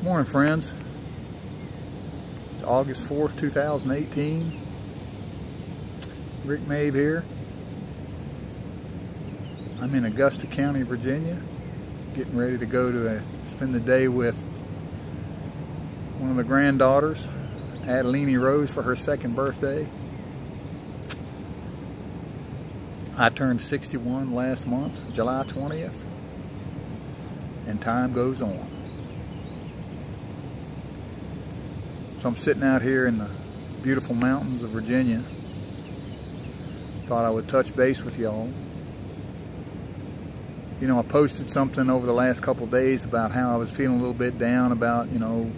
Morning, friends. It's August 4th, 2018. Rick Mabe here. I'm in Augusta County, Virginia, getting ready to go to spend the day with one of the granddaughters, Adeline Rose, for her second birthday. I turned 61 last month, July 20th, and time goes on. So I'm sitting out here in the beautiful mountains of Virginia. Thought I would touch base with y'all. You know, I posted something over the last couple of days about how I was feeling a little bit down about, you know,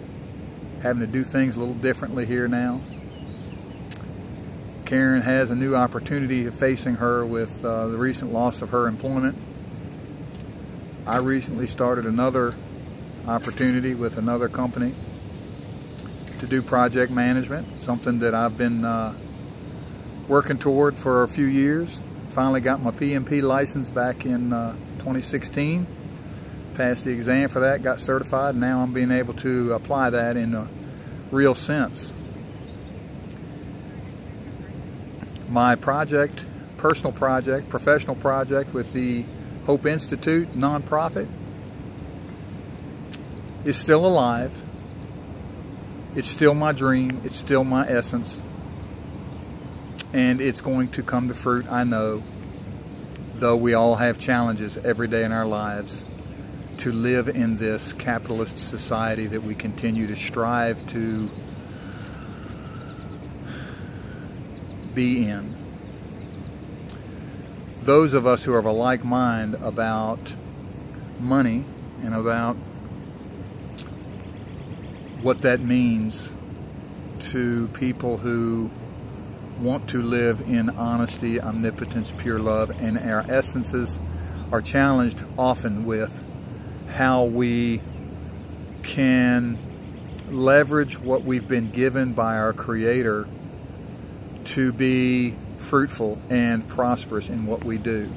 having to do things a little differently here now. Karen has a new opportunity facing her with the recent loss of her employment. I recently started another opportunity with another company to do project management, something that I've been working toward for a few years. Finally got my PMP license back in 2016. Passed the exam for that, got certified, and now I'm being able to apply that in a real sense. My project, personal project, professional project with the Hope Institute nonprofit is still alive. It's still my dream, it's still my essence, and it's going to come to fruit, I know, though we all have challenges every day in our lives to live in this capitalist society that we continue to strive to be in. Those of us who are of a like mind about money and about what that means to people who want to live in honesty, omnipotence, pure love, and our essences are challenged often with how we can leverage what we've been given by our Creator to be fruitful and prosperous in what we do.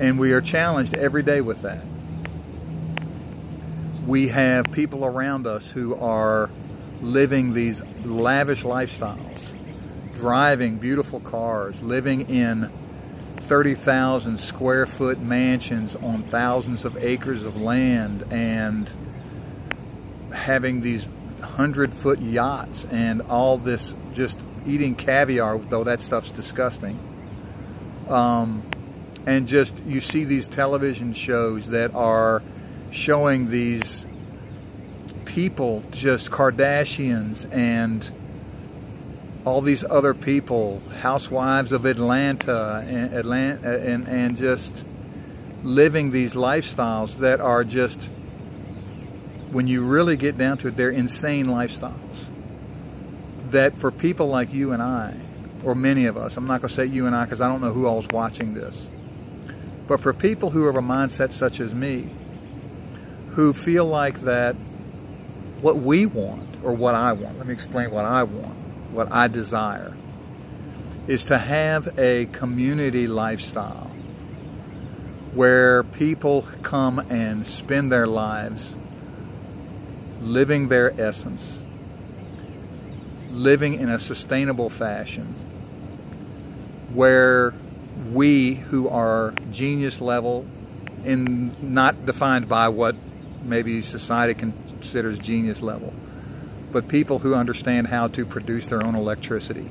And we are challenged every day with that. We have people around us who are living these lavish lifestyles, driving beautiful cars, living in 30,000 square foot mansions on thousands of acres of land, and having these 100-foot yachts and all this, just eating caviar, though that stuff's disgusting. And just, you see these television shows that are showing these people, just Kardashians and all these other people, housewives of Atlanta and just living these lifestyles that are just, when you really get down to it, they're insane lifestyles. That for people like you and I, or many of us, I'm not going to say you and I because I don't know who all's watching this, but for people who have a mindset such as me, who feel like that what we want, or what I want, let me explain what I want, what I desire, is to have a community lifestyle where people come and spend their lives living their essence, living in a sustainable fashion, where we who are genius level, and not defined by what maybe society considers genius level, but people who understand how to produce their own electricity,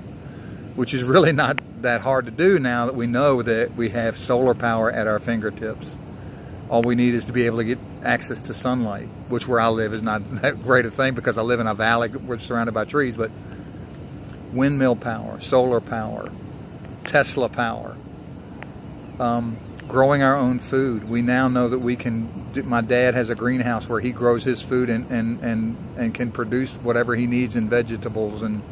which is really not that hard to do now that we know that we have solar power at our fingertips. All we need is to be able to get access to sunlight, which where I live is not that great a thing because I live in a valley, we're surrounded by trees, but windmill power, solar power, Tesla power, growing our own food. We now know that we can, my dad has a greenhouse where he grows his food and can produce whatever he needs in vegetables and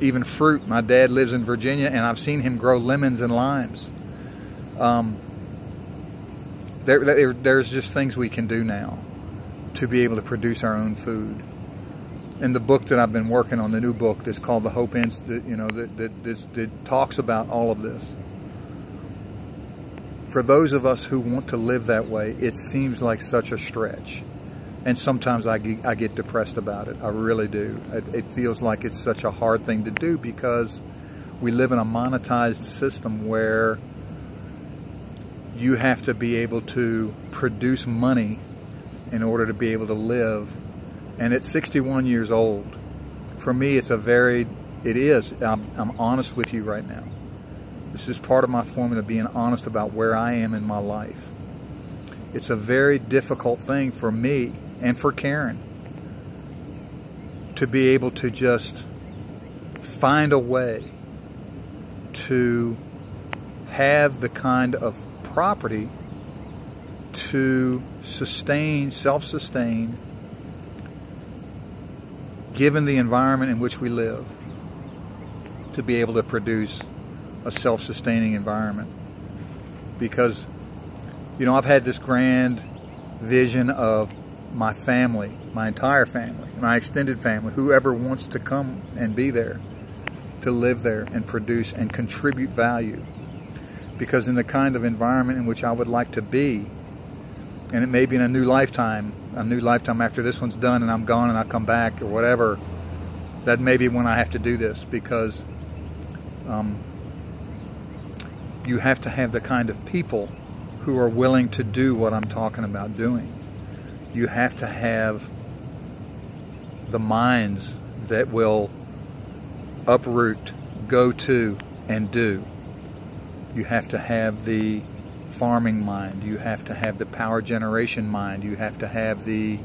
even fruit. My dad lives in Virginia, and I've seen him grow lemons and limes. There's just things we can do now to be able to produce our own food. And the book that I've been working on, the new book that's called the Hope Institute, you know, that talks about all of this. For those of us who want to live that way, it seems like such a stretch. And sometimes I get depressed about it. I really do. It feels like it's such a hard thing to do because we live in a monetized system where you have to be able to produce money in order to be able to live. And at 61 years old, for me, it is. I'm honest with you right now. This is part of my formula, being honest about where I am in my life. It's a very difficult thing for me and for Karen to be able to just find a way to have the kind of property to sustain, self-sustain, given the environment in which we live, to be able to produce a self-sustaining environment. Because, you know, I've had this grand vision of my family, my entire family, my extended family, whoever wants to come and be there, to live there and produce and contribute value. Because in the kind of environment in which I would like to be, and it may be in a new lifetime after this one's done and I'm gone and I come back or whatever, that may be when I have to do this, because you have to have the kind of people who are willing to do what I'm talking about doing. You have to have the minds that will uproot, go to, and do. You have to have the farming mind. You have to have the power generation mind. You have to have the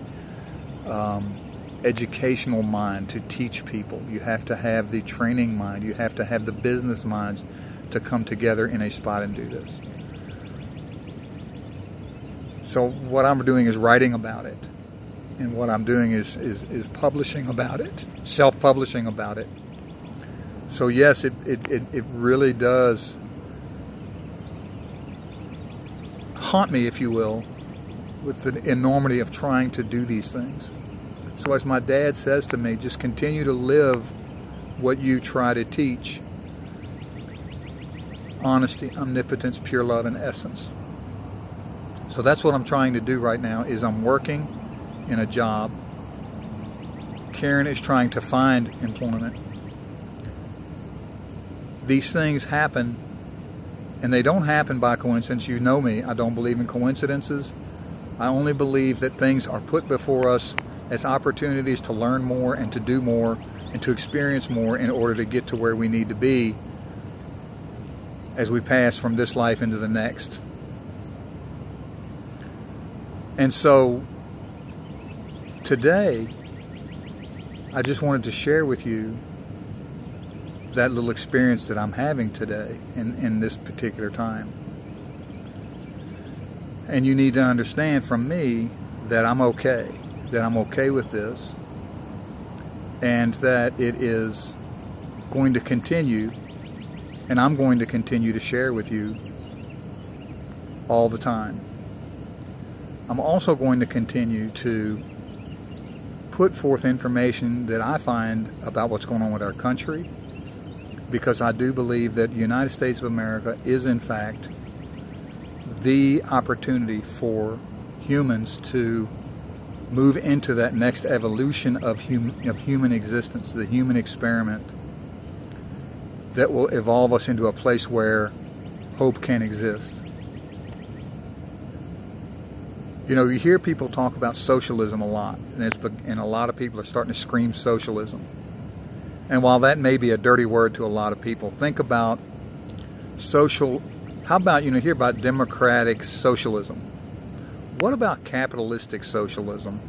educational mind to teach people. You have to have the training mind. You have to have the business minds to come together in a spot and do this. So what I'm doing is writing about it. And what I'm doing is publishing about it, self-publishing about it. So yes, it really does haunt me, if you will, with the enormity of trying to do these things. So as my dad says to me, just continue to live what you try to teach. Honesty, omnipotence, pure love, and essence. So that's what I'm trying to do right now, is I'm working in a job. Karen is trying to find employment. These things happen, and they don't happen by coincidence. You know me, I don't believe in coincidences. I only believe that things are put before us as opportunities to learn more and to do more and to experience more in order to get to where we need to be as we pass from this life into the next. And so today, I just wanted to share with you that little experience that I'm having today in this particular time. And you need to understand from me that I'm okay with this, and that it is going to continue, and I'm going to continue to share with you all the time. I'm also going to continue to put forth information that I find about what's going on with our country, because I do believe that the United States of America is in fact the opportunity for humans to move into that next evolution of human existence, the human experiment that will evolve us into a place where hope can exist. You know, you hear people talk about socialism a lot, and a lot of people are starting to scream socialism. And while that may be a dirty word to a lot of people, think about how about, you hear about democratic socialism. What about capitalistic socialism?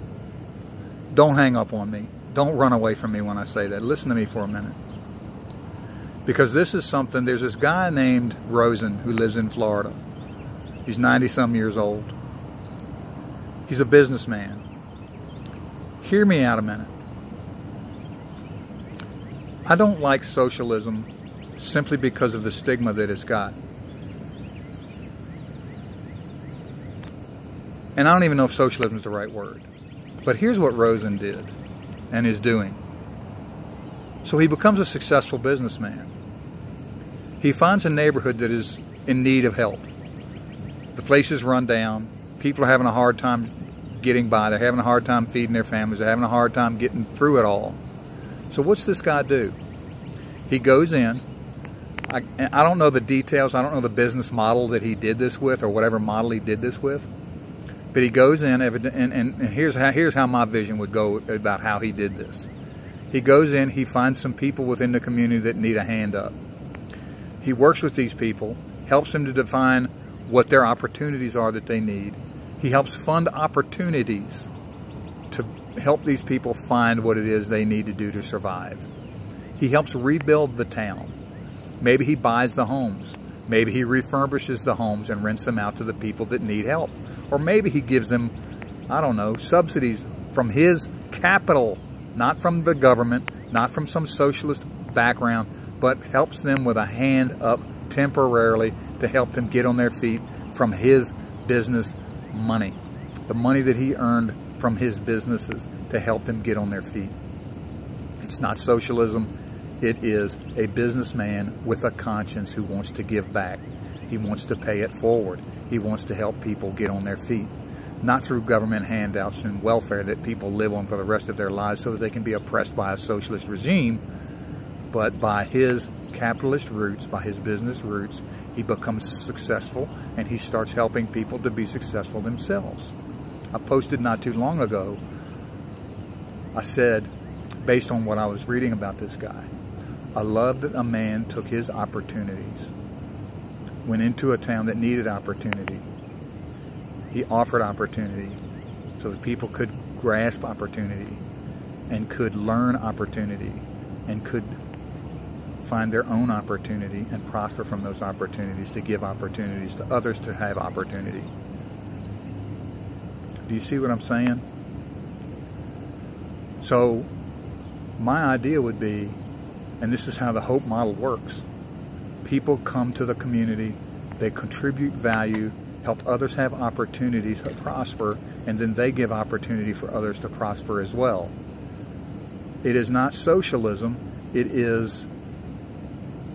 Don't hang up on me. Don't run away from me when I say that. Listen to me for a minute. Because this is something, there's this guy named Rosen who lives in Florida. He's 90-some years old. He's a businessman. Hear me out a minute. I don't like socialism simply because of the stigma that it's got. And I don't even know if socialism is the right word. But here's what Rosen did and is doing. So he becomes a successful businessman. He finds a neighborhood that is in need of help. The place is run down. People are having a hard time getting by. They're having a hard time feeding their families. They're having a hard time getting through it all. So what's this guy do? He goes in. I don't know the details. I don't know the business model that he did this with, or whatever model he did this with. But he goes in, and here's how my vision would go about how he did this. He goes in, he finds some people within the community that need a hand up. He works with these people, helps them to define what their opportunities are that they need. He helps fund opportunities to help these people find what it is they need to do to survive. He helps rebuild the town. Maybe he buys the homes. Maybe he refurbishes the homes and rents them out to the people that need help. Or maybe he gives them, I don't know, subsidies from his capital, not from the government, not from some socialist background, but helps them with a hand up temporarily to help them get on their feet from his business money. The money that he earned from his businesses to help them get on their feet. It's not socialism. It is a businessman with a conscience who wants to give back. He wants to pay it forward. He wants to help people get on their feet. Not through government handouts and welfare that people live on for the rest of their lives so that they can be oppressed by a socialist regime, but by his capitalist roots, by his business roots, he becomes successful and he starts helping people to be successful themselves. I posted not too long ago, I said, based on what I was reading about this guy, I love that a man took his opportunities, went into a town that needed opportunity. He offered opportunity so that people could grasp opportunity and could learn opportunity and could find their own opportunity and prosper from those opportunities to give opportunities to others to have opportunity. Do you see what I'm saying? So my idea would be, and this is how the HOPE model works, people come to the community, they contribute value, help others have opportunity to prosper, and then they give opportunity for others to prosper as well. It is not socialism, it is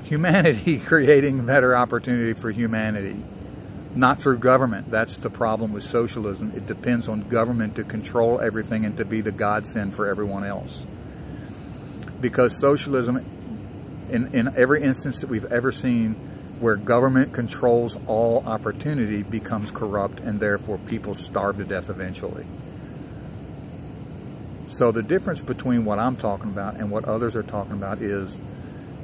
humanity creating better opportunity for humanity. Not through government. That's the problem with socialism. It depends on government to control everything and to be the godsend for everyone else. Because socialism, in every instance that we've ever seen where government controls all opportunity, becomes corrupt, and therefore people starve to death eventually. So the difference between what I'm talking about and what others are talking about is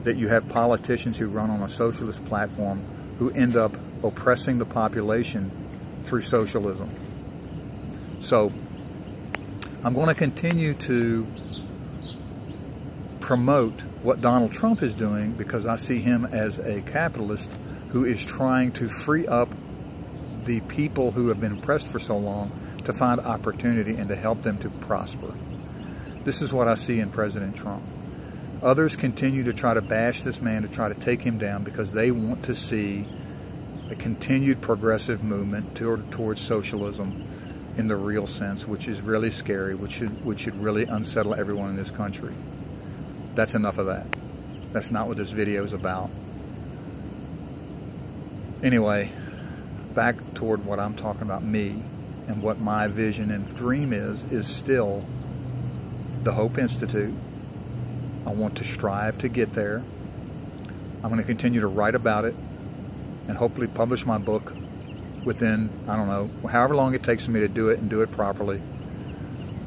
that you have politicians who run on a socialist platform who end up oppressing the population through socialism. So I'm going to continue to promote what Donald Trump is doing because I see him as a capitalist who is trying to free up the people who have been oppressed for so long to find opportunity and to help them to prosper. This is what I see in President Trump. Others continue to try to bash this man, to try to take him down because they want to see a continued progressive movement towards socialism in the real sense, which is really scary, which should really unsettle everyone in this country. That's enough of that. That's not what this video is about. Anyway, back toward what I'm talking about, me, and what my vision and dream is still the HOPE Institute. I want to strive to get there. I'm going to continue to write about it and hopefully publish my book within, I don't know, however long it takes for me to do it and do it properly.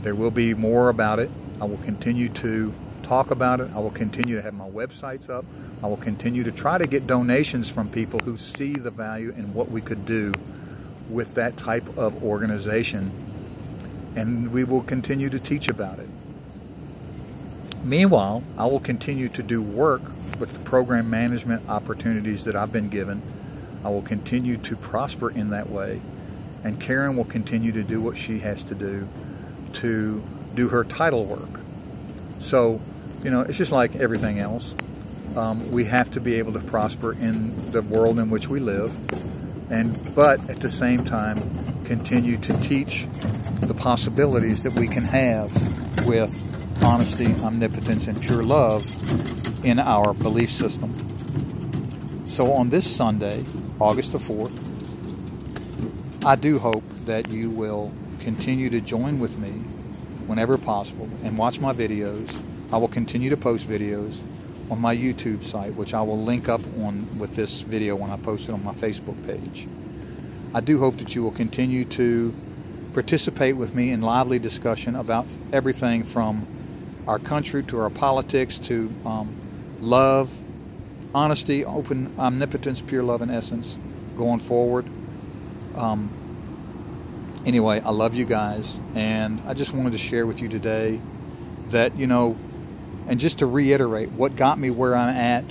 There will be more about it. I will continue to talk about it. I will continue to have my websites up. I will continue to try to get donations from people who see the value in what we could do with that type of organization. And we will continue to teach about it. Meanwhile, I will continue to do work with the program management opportunities that I've been given. I will continue to prosper in that way. And Karen will continue to do what she has to do her title work. So, you know, it's just like everything else. We have to be able to prosper in the world in which we live, but at the same time continue to teach the possibilities that we can have with honesty, omnipotence, and pure love in our belief system. So on this Sunday, August the 4th, I do hope that you will continue to join with me whenever possible and watch my videos. I will continue to post videos on my YouTube site, which I will link up on with this video when I post it on my Facebook page. I do hope that you will continue to participate with me in lively discussion about everything from our country to our politics to love, honesty, open omnipotence, pure love and essence going forward. Anyway, I love you guys, and I just wanted to share with you today that, you know, and just to reiterate, what got me where I'm at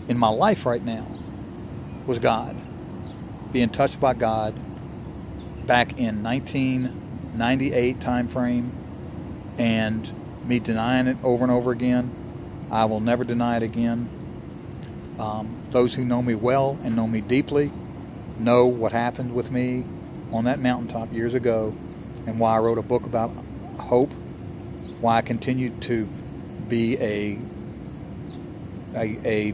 in my life right now was God. Being touched by God back in 1998 time frame, and me denying it over and over again. I will never deny it again. Those who know me well and know me deeply know what happened with me on that mountaintop years ago, and why I wrote a book about hope, why I continued to be a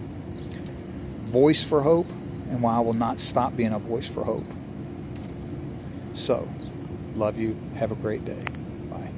voice for hope, and why I will not stop being a voice for hope. So, love you. Have a great day. Bye.